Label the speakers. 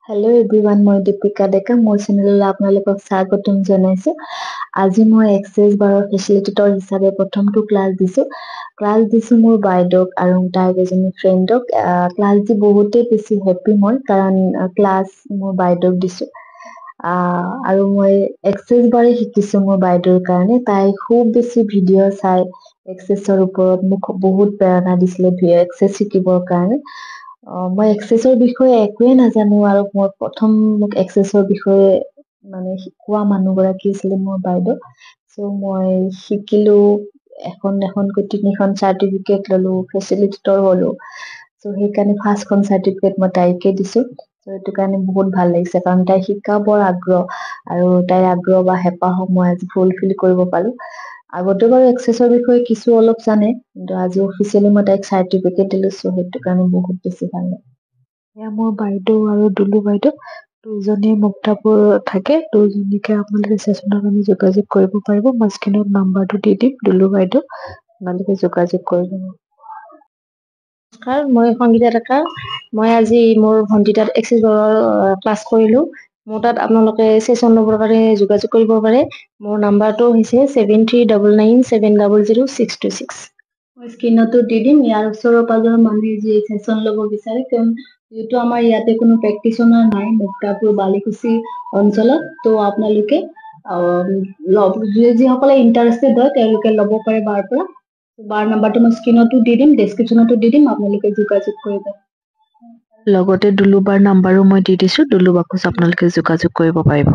Speaker 1: Hello everyone, মই দীপিকা ডেকা মোৰ চেনেললৈ আপোনালোকক স্বাগতম জনাইছো। আজি মই এক্সেছ বাৰৰ ফেচিলিটেটৰ হিচাপে প্ৰথমটো ক্লাছ দিছো মোৰ বাইদেউক আৰু তাইৰ এজনী ফ্ৰেণ্ডক। ক্লাছ দি বহুতেই বেছি হেপী মই কাৰণ ক্লাছ মোৰ বাইদেউক দিছো। আৰু মই এক্সেছ বাৰে শিকিছো মোৰ বাইদেউৰ কাৰণে। তাই খুব বেছি ভিডিঅ' চাই এক্সেছৰ ওপৰত মোক বহুত প্ৰেৰণা দিছিলে এক্সেছ শিকিবৰ কাৰণে। মই এক্সেছৰ বিষয়ে একোৱে নাজানো আৰু মই প্ৰথম মোক এক্সেছৰ বিষয়ে মানে শিকোৱা মানুহগৰাকী আছিলে মোৰ বাইদেউ। চ' মই শিকিলো, এখনকৈ 3খন চাৰ্টিফিকেট ললো, ফেচিলিটেটৰ হলো। চ' সেইকাৰণে ফাৰ্ষ্টখন চাৰ্টিফিকেট মই তাইকে দিছো। চ' সেইটো কাৰণে বহুত ভাল লাগিছে কাৰণ তাই শিকাবৰ আগ্ৰহ আৰু তাইৰ আগ্ৰহ বা হেঁপাহক মই আজি ফুলফিল কৰিব পালো। আগতে বাৰু এক্সেছৰ বিষয়ে কিছু অলপ জানে, কিন্তু আজি অফিচিয়েলি মই তাইক চাৰ্টিফিকেট দিলো। চ' সেইটো কাৰণে বহুত বেছি ভাল লাগে। এয়া মোৰ বাইদেউ আৰু দুলু বাইদেউ দুজনী মুক্তাপুৰ থাকে। দুজনীকে আপোনালোকে চেচনৰ কাৰণে যোগাযোগ কৰিব পাৰিব। মই স্ক্ৰীনত নাম্বাৰটো দি দিম দুলু বাইদেউ, আপোনালোকে যোগাযোগ কৰিব।
Speaker 2: নমস্কাৰ, মই সংগীতা ডেকা। মই আজি মোৰ ভণ্টি তাত এক্সেছ বাৰৰ ক্লাছ কৰিলো। মোৰ তাত আপোনালোকে চেচন ল'বৰ কাৰণে যোগাযোগ কৰিব পাৰে। মোৰ নাম্বাৰটো হৈছে 7399700626।
Speaker 1: মই স্ক্ৰীনতো দি দিম। ইয়াৰ ওচৰৰ পাজৰৰ মানুহে যি চেচন ল'ব বিচাৰে, যিহেতু আমাৰ ইয়াতে কোনো প্ৰেক্টিচনাৰ নাই মুক্তাপুৰ বালিকুচি অঞ্চলত, তো আপোনালোকে যিসকলে ইণ্টাৰেষ্টেড হয় তেওঁলোকে ল'ব পাৰে বাৰ পৰা। বাৰ নাম্বাৰটো মই স্ক্ৰীনতো দি দিম, ডেছক্ৰিপশ্যনতো দি দিম, আপোনালোকে যোগাযোগ কৰিব।
Speaker 2: লগতে দুলুবাৰ নাম্বাৰো মই দি দিছো, দুলুবাকো আপোনালোকে যোগাযোগ কৰিব পাৰিব।